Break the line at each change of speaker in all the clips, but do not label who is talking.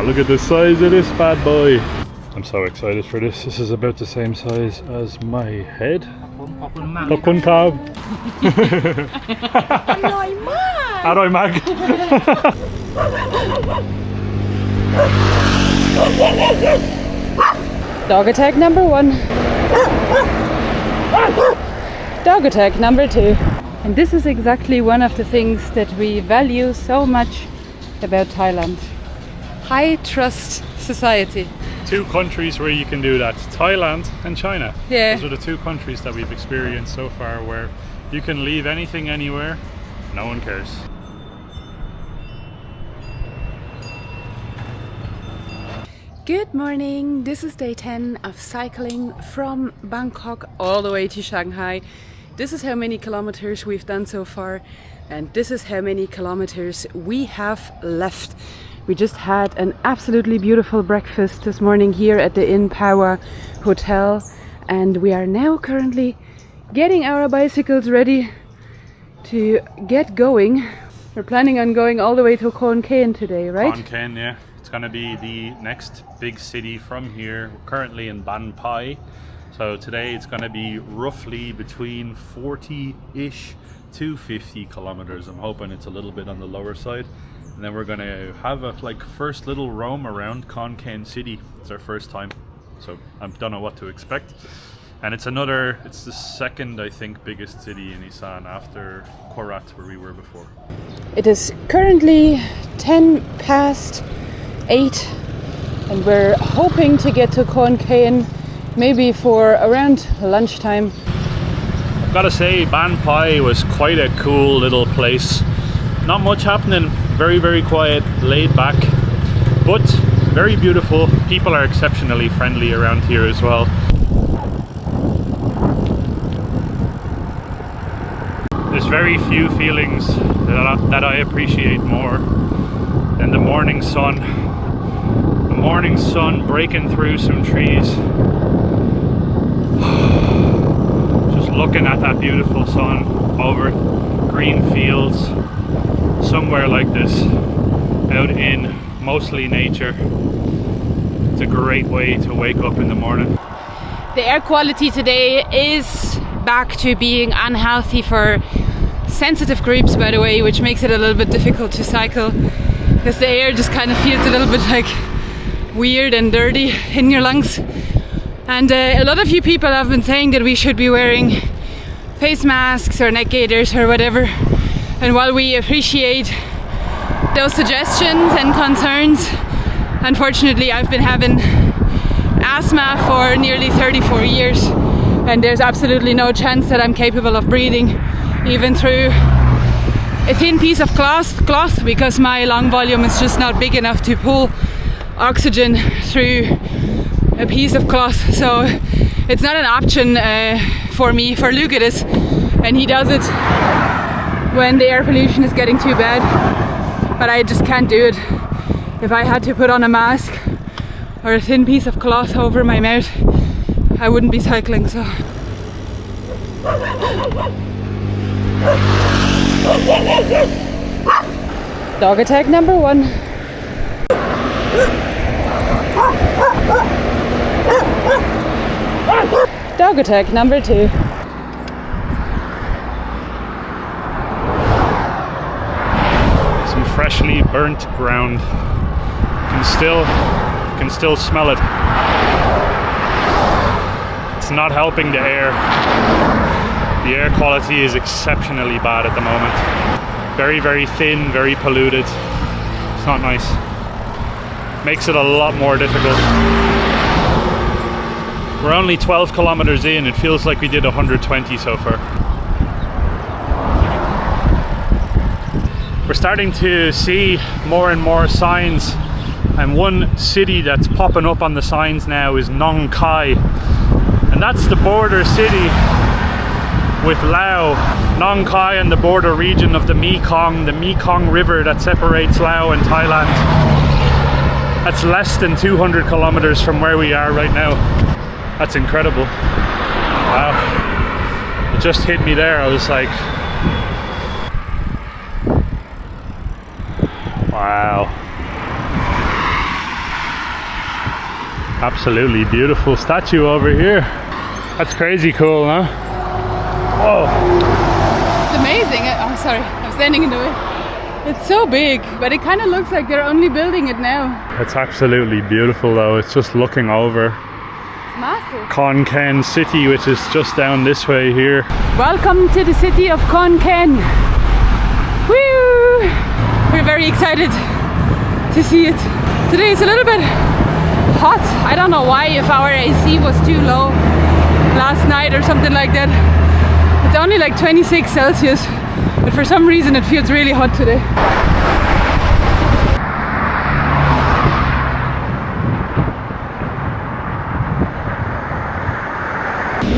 look at the size of this bad boy. I'm so excited for this. This is about the same size as my head. Khon Kaen. Aroy mag.
Dog attack number 1. Dog attack number 2. And this is exactly one of the things that we value so much about Thailand. High trust society.
2 countries where you can do that, Thailand and China.
Yeah.
Those are the 2 countries that we've experienced so far where you can leave anything anywhere, no one cares.
Good morning, this is day 10 of cycling from Bangkok all the way to Shanghai. This is how many kilometers we've done so far, and this is how many kilometers we have left. We just had an absolutely beautiful breakfast this morning here at the Inn Power Hotel, and we are now currently getting our bicycles ready to get going. We're planning on going all the way to Khon Kaen today, right?
Khon Kaen, yeah. It's going to be the next big city from here. We're currently in Ban Phai. So today it's going to be roughly between 40-ish to 50 kilometers. I'm hoping it's a little bit on the lower side. And then we're going to have a first little roam around Khon Kaen city. It's our first time. So I don't know what to expect. And it's the second, I think, biggest city in Isan after Korat, where we were before.
It is currently 10 past 8 and we're hoping to get to Khon Kaen maybe for around lunchtime.
I've got to say, Ban Phai was quite a cool little place. Not much happening, very, very quiet, laid back, but very beautiful. People are exceptionally friendly around here as well. There's very few feelings that I appreciate more than the morning sun. The morning sun breaking through some trees. Just looking at that beautiful sun over green fields. Somewhere like this, out in mostly nature. It's a great way to wake up in the morning.
The air quality today is back to being unhealthy for sensitive groups, by the way, which makes it a little bit difficult to cycle because the air just kind of feels a little bit like weird and dirty in your lungs. And a lot of you people have been saying that we should be wearing face masks or neck gaiters or whatever. And while we appreciate those suggestions and concerns, unfortunately I've been having asthma for nearly 34 years and there's absolutely no chance that I'm capable of breathing even through a thin piece of cloth because my lung volume is just not big enough to pull oxygen through a piece of cloth. So it's not an option for me. For Luke it is, and he does it when the air pollution is getting too bad, but I just can't do it. If I had to put on a mask or a thin piece of cloth over my mouth, I wouldn't be cycling. So dog attack number 1. Dog attack number 2.
Freshly burnt ground. Can still smell it. It's not helping the air. The air quality is exceptionally bad at the moment. Very, very thin, very polluted. It's not nice. Makes it a lot more difficult. We're only 12 kilometers in. It feels like we did 120 so far. We're starting to see more and more signs, and one city that's popping up on the signs now is Nong Khai, and that's the border city with Laos. Nong Khai and the border region of the Mekong River that separates Laos and Thailand. That's less than 200 kilometers from where we are right now. That's incredible. Wow. It just hit me there. I was like, wow. Absolutely beautiful statue over here. That's crazy cool, huh? Whoa.
It's amazing. I'm sorry, I'm standing in the way. It's so big, but it kind of looks like they're only building it now.
It's absolutely beautiful though. It's just looking over
Massive.
Khon Kaen city, which is just down this way here.
Welcome to the city of Khon Kaen. Woo! We're very excited to see it. Today is a little bit hot. I don't know why, if our AC was too low last night or something like that. It's only like 26 Celsius, but for some reason it feels really hot today.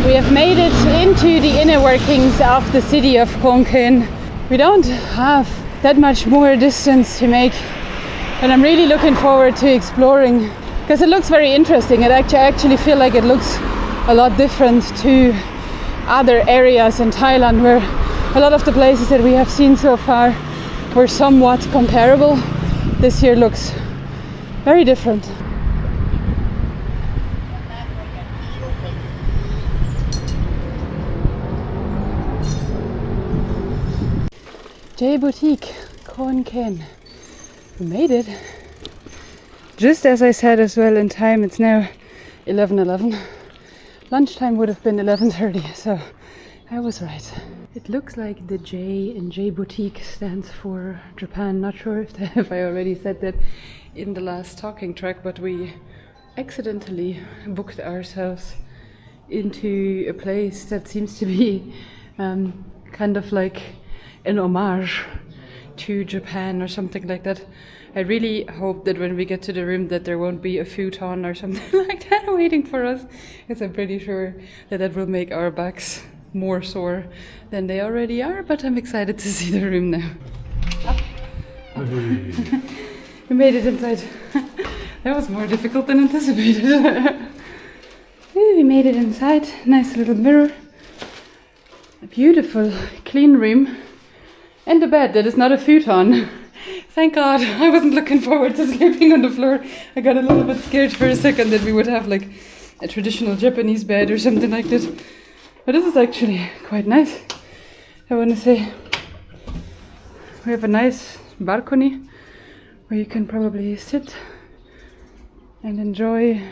We have made it into the inner workings of the city of Khon Kaen. We don't have that much more distance to make, and I'm really looking forward to exploring because it looks very interesting. I actually feel like it looks a lot different to other areas in Thailand, where a lot of the places that we have seen so far were somewhat comparable. This here looks very different. J Boutique, Khon Kaen. We made it. Just as I said as well in time, it's now 11:11. Lunchtime would have been 11:30, so I was right. It looks like the J in J Boutique stands for Japan. Not sure if I already said that in the last talking track, but we accidentally booked ourselves into a place that seems to be kind of like an homage to Japan or something like that. I really hope that when we get to the room that there won't be a futon or something like that waiting for us, because I'm pretty sure that that will make our backs more sore than they already are, but I'm excited to see the room now. We made it inside. That was more difficult than anticipated. We made it inside. Nice little mirror. A beautiful clean room. And a bed that is not a futon. Thank God, I wasn't looking forward to sleeping on the floor. I got a little bit scared for a second that we would have like a traditional Japanese bed or something like that. But this is actually quite nice, I want to say. We have a nice balcony where you can probably sit and enjoy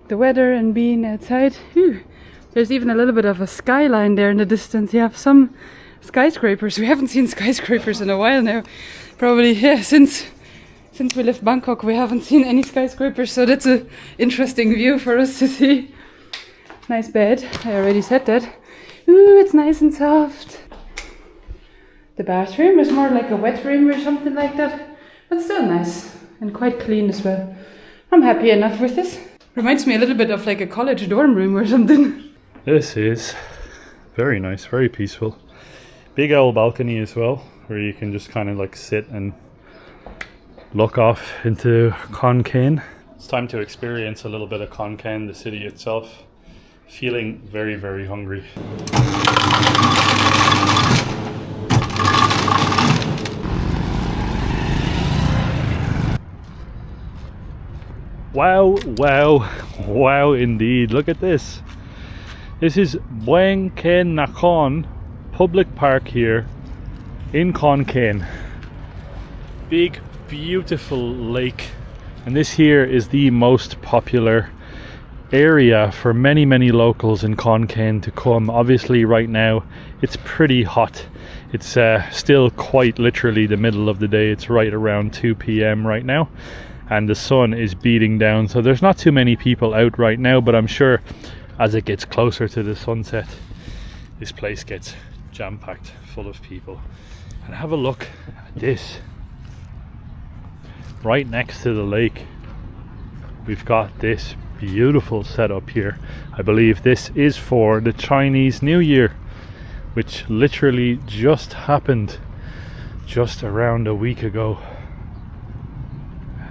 the weather and being outside. Whew. There's even a little bit of a skyline there in the distance. You have some skyscrapers. We haven't seen skyscrapers in a while now. Probably, yeah, since we left Bangkok we haven't seen any skyscrapers, so that's an interesting view for us to see. Nice bed, I already said that. Ooh, it's nice and soft. The bathroom is more like a wet room or something like that, but still nice and quite clean as well. I'm happy enough with this. Reminds me a little bit of like a college dorm room or something.
This is very nice, very peaceful. Big old balcony as well, where you can just kind of like sit and look off into Khon Kaen. It's time to experience a little bit of Khon Kaen, the city itself. Feeling very, very hungry. Wow, wow, wow indeed. Look at this. This is Bueng Ken Nakhon public park here in Khon Kaen. Big, beautiful lake. And this here is the most popular area for many, many locals in Khon Kaen to come. Obviously right now it's pretty hot. It's still quite literally the middle of the day. It's right around 2 p.m. right now. And the sun is beating down. So there's not too many people out right now, but I'm sure as it gets closer to the sunset, this place gets jam-packed full of people. And have a look at this. Right next to the lake, we've got this beautiful setup here. I believe this is for the Chinese New Year, which literally just happened just around a week ago.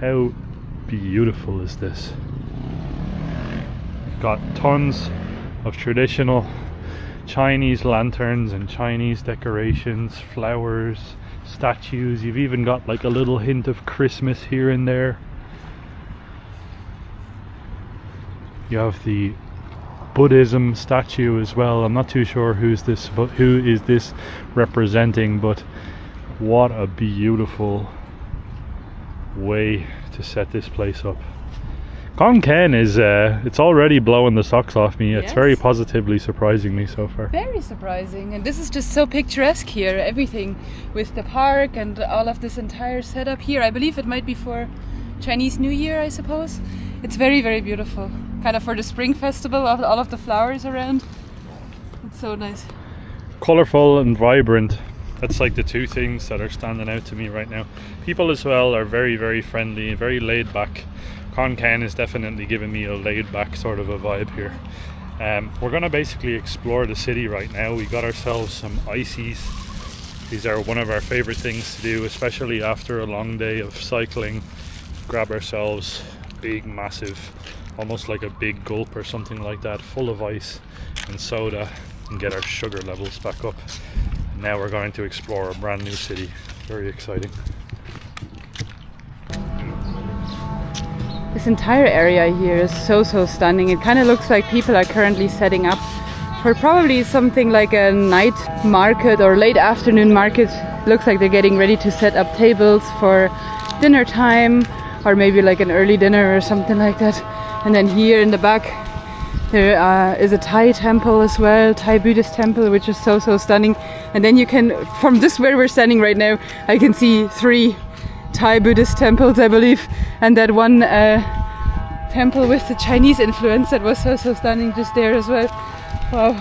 How beautiful is this? We've got tons of traditional Chinese lanterns and Chinese decorations, flowers, statues. You've even got like a little hint of Christmas here and there. You have the Buddhism statue as well. I'm not too sure who is this representing, but what a beautiful way to set this place up. Khon Kaen is it's already blowing the socks off me. It's very positively surprising me so far.
Very surprising, and this is just so picturesque here. Everything with the park and all of this entire setup here. I believe it might be for Chinese New Year, I suppose. It's very, very beautiful. Kind of for the spring festival, of all of the flowers around. It's so nice.
Colourful and vibrant. That's like the two things that are standing out to me right now. People as well are very, very friendly, very laid back. Khon Kaen is definitely giving me a laid back sort of a vibe here. We're going to basically explore the city right now. We got ourselves some ices. These are one of our favourite things to do, especially after a long day of cycling. Grab ourselves big, massive, almost like a big gulp or something like that, full of ice and soda, and get our sugar levels back up. Now we're going to explore a brand new city. Very exciting.
This entire area here is so stunning. It kind of looks like people are currently setting up for probably something like a night market or late afternoon market. Looks like they're getting ready to set up tables for dinner time, or maybe like an early dinner or something like that. And then here in the back there is a Thai temple as well, Thai Buddhist temple, which is so stunning. And then you can, from this where we're standing right now, I can see 3 Thai Buddhist temples, I believe, and that one temple with the Chinese influence that was so stunning just there as well. Wow,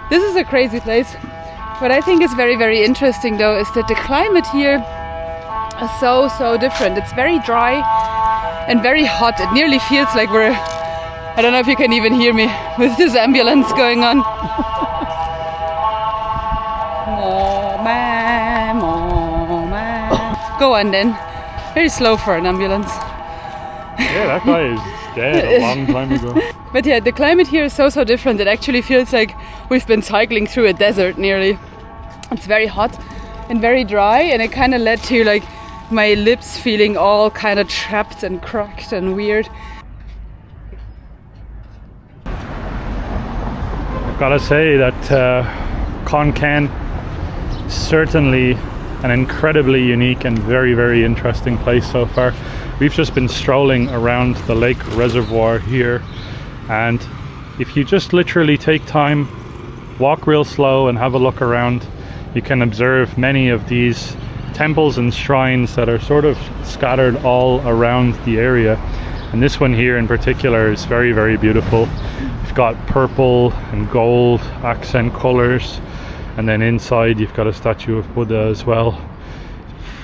this is a crazy place. What I think is very, very interesting though is that the climate here is so different. It's very dry and very hot. It nearly feels like we're, I don't know if you can even hear me with this ambulance going on. Oh man, oh man. Go on then. Very slow for an ambulance.
Yeah, that guy is dead a long time ago.
But yeah, the climate here is so different. It actually feels like we've been cycling through a desert nearly. It's very hot and very dry, and it kind of led to like my lips feeling all kind of trapped and cracked and weird.
I've got to say that Khon Kaen is certainly an incredibly unique and very, very interesting place so far. We've just been strolling around the lake reservoir here, and if you just literally take time, walk real slow and have a look around, you can observe many of these temples and shrines that are sort of scattered all around the area. And this one here in particular is very, very beautiful. You've got purple and gold accent colors, and then inside you've got a statue of Buddha as well.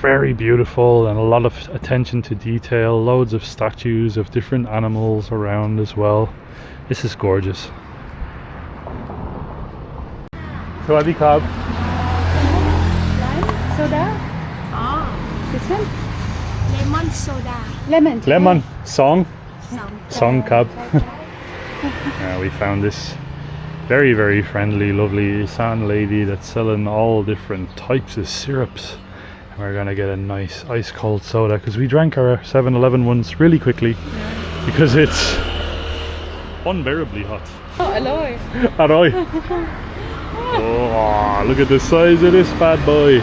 Very beautiful, and a lot of attention to detail, loads of statues of different animals around as well. This is gorgeous. Sawadee Krab.
Lime soda? This one?
Lemon soda.
Lemon.
Song Krab. Yeah, we found this very, very friendly, lovely Isan lady that's selling all different types of syrups. And we're gonna get a nice ice cold soda because we drank our 7-Eleven ones really quickly because it's unbearably hot.
Oh, Aloy.
Aroy. Oh, look at the size of this bad boy.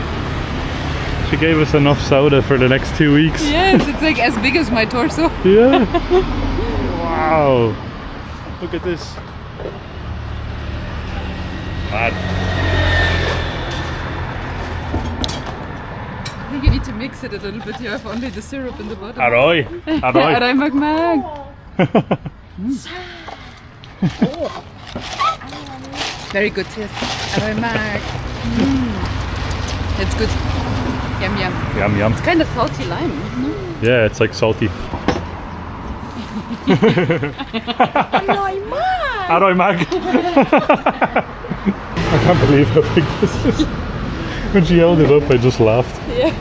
She gave us enough soda for the next 2 weeks.
Yes, it's like as big as my torso.
Yeah. Wow. Look at this. Mad.
I think you need to mix it a little bit. You have only the syrup in the bottom.
Aroy. Aroy.
Aroy mag. Very good, yes. Aroy mag. It's good. Yum yum.
Yum yum.
It's kind of salty lime.
Yeah, it's like salty. Aroy mag. I can't believe how big this is. When she held it up, I just laughed.
Yeah.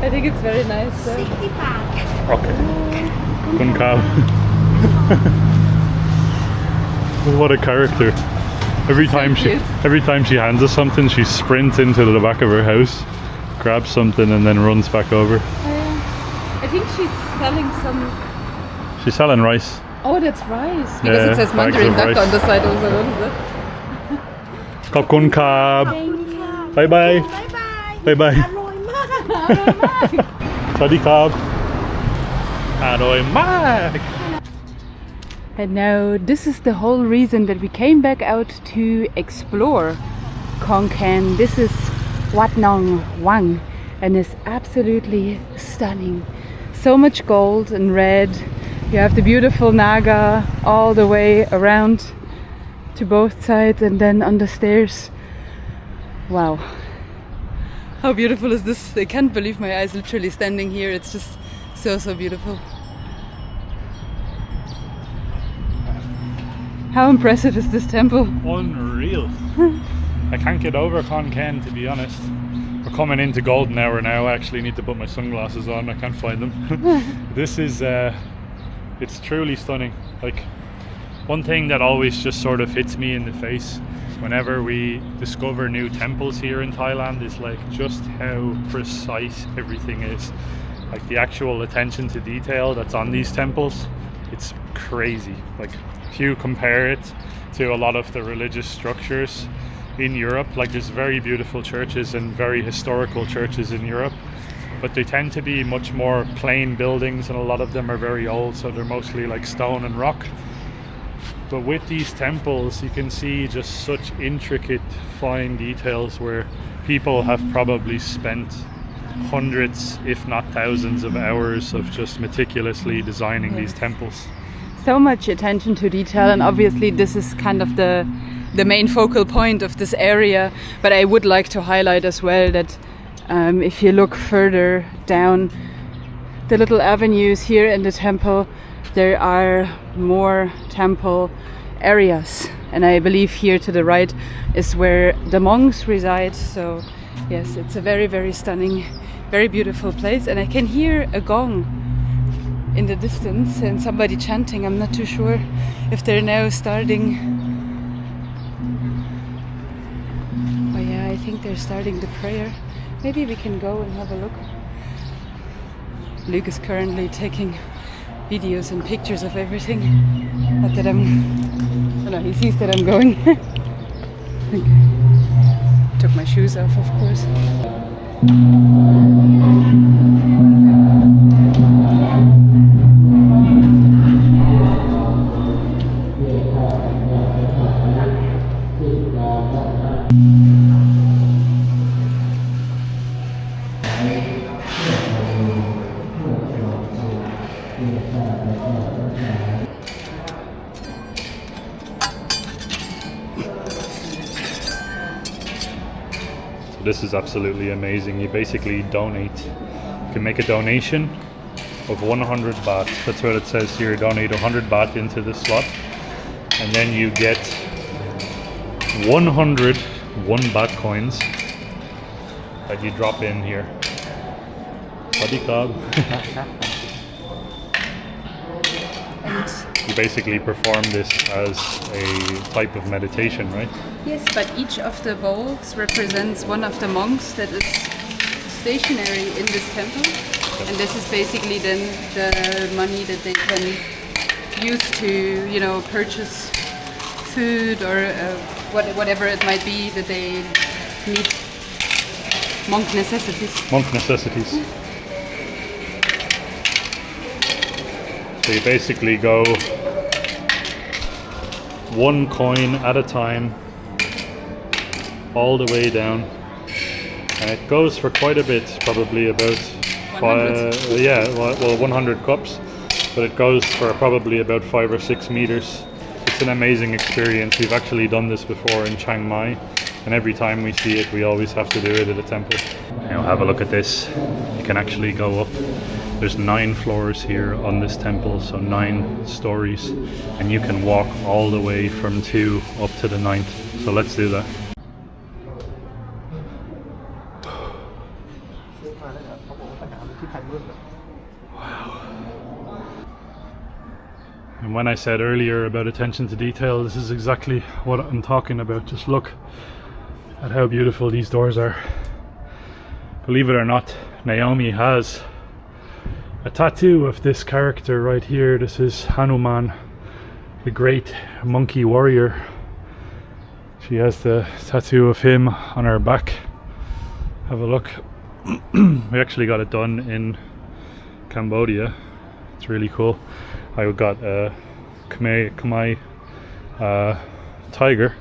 I think it's very nice.
Okay. Khon Kaen. What a character. Every time she hands us something, she sprints into the back of her house, grabs something, and then runs back over.
I think she's selling some.
She's selling rice.
Oh, that's rice. Because it says
bags
Mandarin
of
duck
rice.
on the side also. What is that?
Khon Kaen. Bye bye. Bye bye.
อร่อยมาก
Sari Kab. Aroy Mak.
And now this is the whole reason that we came back out to explore Khon Kaen. This is Wat Nong Wang and it's absolutely stunning. So much gold and red. You have the beautiful Naga all the way around to both sides and then on the stairs. Wow. How beautiful is this? I can't believe my eyes literally standing here. It's just so beautiful. How impressive is this temple?
Unreal. I can't get over Khon Kaen, to be honest. We're coming into golden hour now. I actually need to put my sunglasses on. I can't find them. This is it's truly stunning. Like, one thing that always just sort of hits me in the face whenever we discover new temples here in Thailand is like just how precise everything is. Like the actual attention to detail that's on these temples, it's crazy. Like, if you compare it to a lot of the religious structures in Europe, like there's very beautiful churches and very historical churches in Europe, but they tend to be much more plain buildings and a lot of them are very old, so they're mostly like stone and rock. But with these temples you can see just such intricate fine details where people have probably spent hundreds if not thousands of hours of just meticulously designing these temples.
So much attention to detail, and obviously this is kind of the main focal point of this area, but I would like to highlight as well that if you look further down the little avenues here in the temple, there are more temple areas, and I believe here to the right is where the monks reside. So yes, it's a very stunning, very beautiful place, and I can hear a gong in the distance and somebody chanting. I'm not too sure if they're now starting. Oh yeah, I think they're starting the prayer. Maybe we can go and have a look. Luke is currently taking videos and pictures of everything. Not that he sees that I'm going. Okay. Took my shoes off, of course.
This is absolutely amazing. You basically donate. You can make a donation of 100 baht. That's what it says here. Donate 100 baht into the slot, and then you get 100 1 baht coins that you drop in here. Padikab. You basically perform this as a type of meditation, right?
Yes, but each of the bowls represents one of the monks that is stationary in this temple. Yep. And this is basically then the money that they can use to, you know, purchase food or whatever it might be that they need. Monk necessities.
Monk necessities. So you basically go 1 coin at a time all the way down, and it goes for quite a bit, probably about 100 cups, but it goes for probably about 5 or 6 meters. It's an amazing experience. We've actually done this before in Chiang Mai, and every time we see it we always have to do it at a temple. Now have a look at this. You can actually go up. There's 9 floors here on this temple, so 9 stories, and you can walk all the way from 2 up to the 9th. So let's do that. Wow. And when I said earlier about attention to detail, this is exactly what I'm talking about. Just look at how beautiful these doors are. Believe it or not, Naomi has a tattoo of this character right here. This is Hanuman, the great monkey warrior. She has the tattoo of him on her back. Have a look. We actually got it done in Cambodia. It's really cool. I got a Khmer tiger.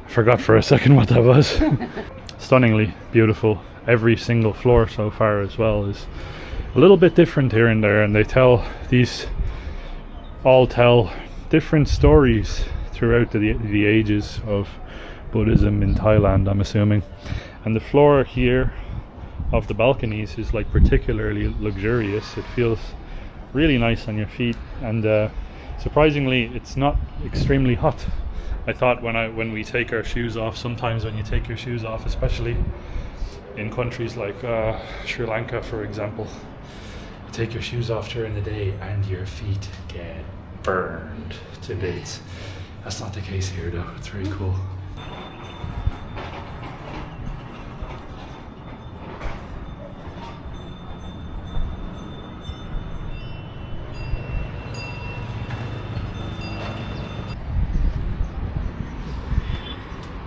I forgot for a second what that was. Stunningly beautiful. Every single floor so far as well is a little bit different here and there, and these all tell different stories throughout the ages of Buddhism in Thailand, I'm assuming. And the floor here of the balconies is like particularly luxurious. It feels really nice on your feet, and surprisingly it's not extremely hot. I thought when we take our shoes off, sometimes when you take your shoes off, especially in countries like Sri Lanka for example, you take your shoes off during the day and your feet get burned to bits. That's not the case here though. It's very cool.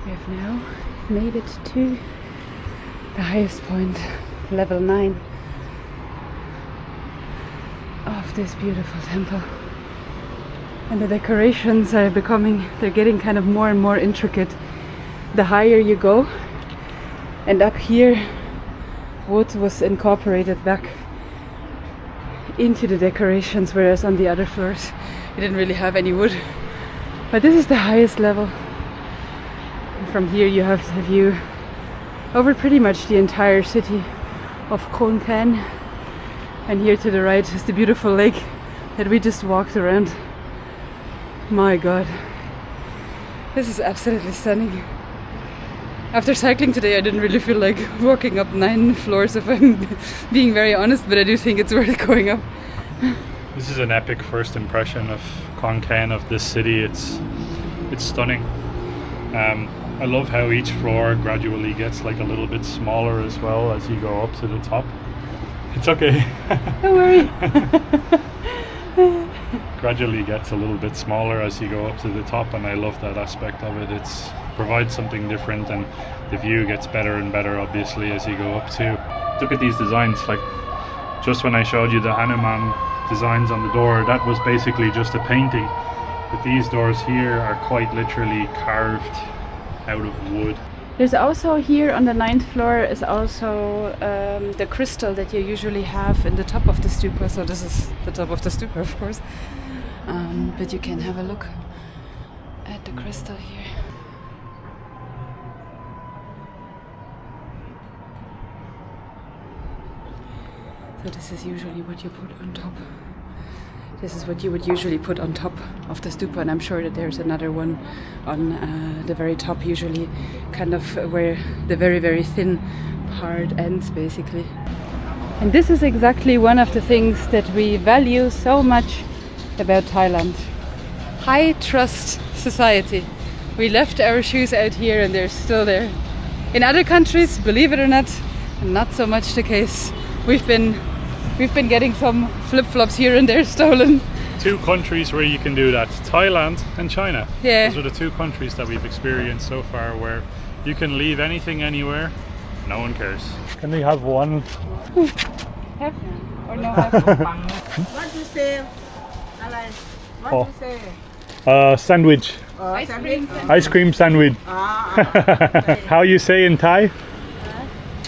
We have now made it to the highest point, level 9 of this beautiful temple. And the decorations are they're getting kind of more and more intricate the higher you go. And up here, wood was incorporated back into the decorations, whereas on the other floors it didn't really have any wood. But this is the highest level. And from here you have the view over pretty much the entire city of Khon Kaen. And here to the right is the beautiful lake that we just walked around. My god, this is absolutely stunning. After cycling today I didn't really feel like walking up 9 floors if I'm being very honest, but I do think it's worth going up.
This is an epic first impression of Khon Kaen, of this city. It's stunning. I love how each floor gradually gets like a little bit smaller as well as you go up to the top. It's okay.
Don't worry.
Gradually gets a little bit smaller as you go up to the top, and I love that aspect of it. It provides something different, and the view gets better and better obviously as you go up too. Look at these designs. Like just when I showed you the Hanuman designs on the door, that was basically just a painting, but these doors here are quite literally carved out of wood.
There's also here on the 9th floor is also the crystal that you usually have in the top of the stupa. So this is the top of the stupa, of course. But you can have a look at the crystal here. So this is usually what you put on top. This is what you would usually put on top of the stupa, and I'm sure that there's another one on the very top, usually kind of where the very, very thin part ends, basically. And this is exactly one of the things that we value so much about Thailand. High trust society. We left our shoes out here and they're still there. In other countries, believe it or not so much the case. We've been getting some flip-flops here and there stolen.
2 countries where you can do that, Thailand and China.
Yeah.
Those are the 2 countries that we've experienced so far where you can leave anything anywhere, no one cares. Can we have one?
Have or no have?
What do you say? What do you say?
Sandwich. Ice cream sandwich.
Okay.
How you say in Thai?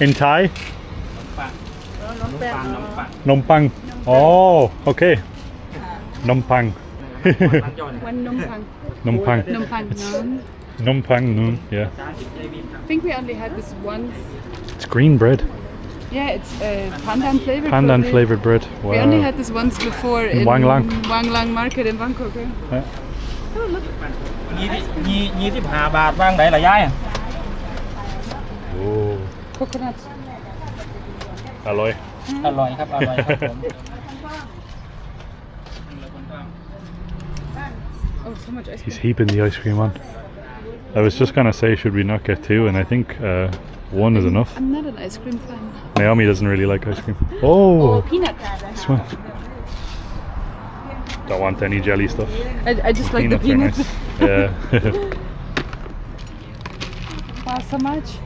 In Thai? Nom pang. Oh, okay. Nom pang.
One num pang.
Nom pang.
Num pang noon.
Nom pang noon, yeah.
I think we only had this once.
It's green bread.
Yeah, it's pandan flavored.
Pandan flavored bread. Wow.
We only had this once before in
Wang Lang.
Wang Lang market in Bangkok.
Yeah.
Oh, look.
25 บาทบ้างได้หลายย่าย
Oh.
Coconut.
อร่อย
อร่อยครับอร่อยครับผม
Oh, so much ice cream.
He's heaping the ice cream on. I was just gonna say, should we not get 2? And I think 1 is enough.
I'm not an ice cream fan.
Naomi doesn't really like ice cream. Oh,
Peanut.
smell. Don't want any jelly stuff.
I just like the
Peanuts are
peanuts.
nice. Yeah.
Wow, so much.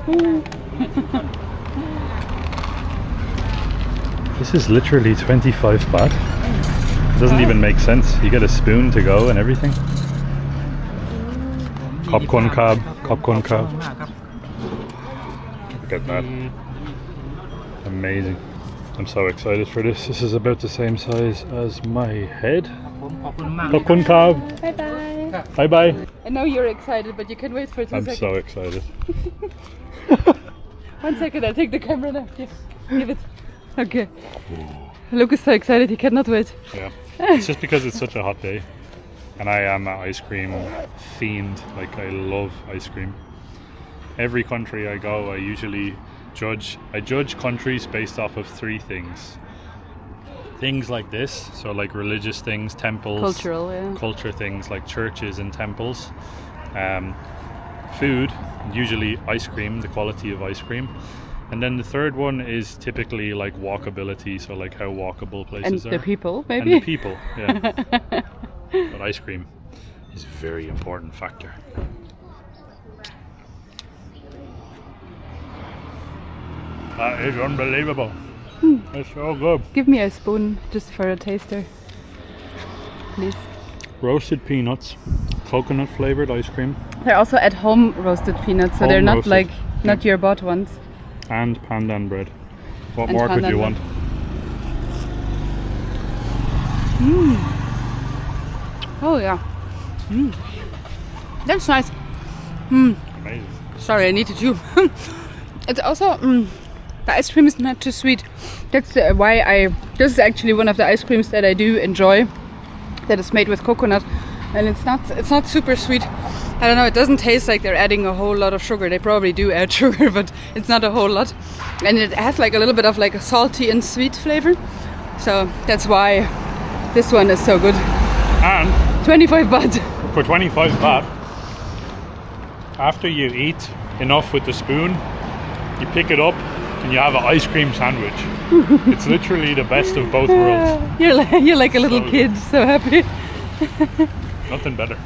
This is literally 25 baht. Doesn't even make sense. You get a spoon to go and everything. Popcorn cab. Popcorn cab. Look at that. Amazing. I'm so excited for this. This is about the same size as my head. Popcorn cab.
Bye bye.
Bye bye.
I know you're excited, but you can wait for 2
I'm
seconds.
so excited.
1 second, I'll take the camera now. Give it. Okay. Luke is so excited, he cannot wait.
Yeah. It's just because it's such a hot day. And I am an ice cream fiend. Like, I love ice cream. Every country I go, I usually judge countries based off of 3 things. Things like this, so like religious things, temples,
Cultural, yeah.
culture things like churches and temples. Food, usually ice cream, the quality of ice cream. And then the third one is typically like walkability, so like how walkable places
And
are.
the people, maybe?
And the people, yeah. But ice cream is a very important factor. That is unbelievable. It's so good.
Give me a spoon just for a taster, please.
Roasted peanuts, coconut flavored ice cream,
They're also at home roasted peanuts, so they're
Home
not
roasted,
like not your bought ones.
and pandan bread. What
And
more could
pandan
you
bread.
want?
Oh yeah. That's nice.
Amazing.
Sorry, I need to chew. It's also the ice cream is not too sweet. That's why this is actually one of the ice creams that I do enjoy. That is made with coconut, and it's not super sweet. I don't know. It doesn't taste like they're adding a whole lot of sugar. They probably do add sugar, but it's not a whole lot. And it has like a little bit of like a salty and sweet flavor. So that's why this one is so good.
And
25 baht.
for 25 baht, after you eat enough with the spoon, you pick it up and you have an ice cream sandwich. It's literally the best of both worlds.
You're like a little
So
kid, so happy.
Nothing better.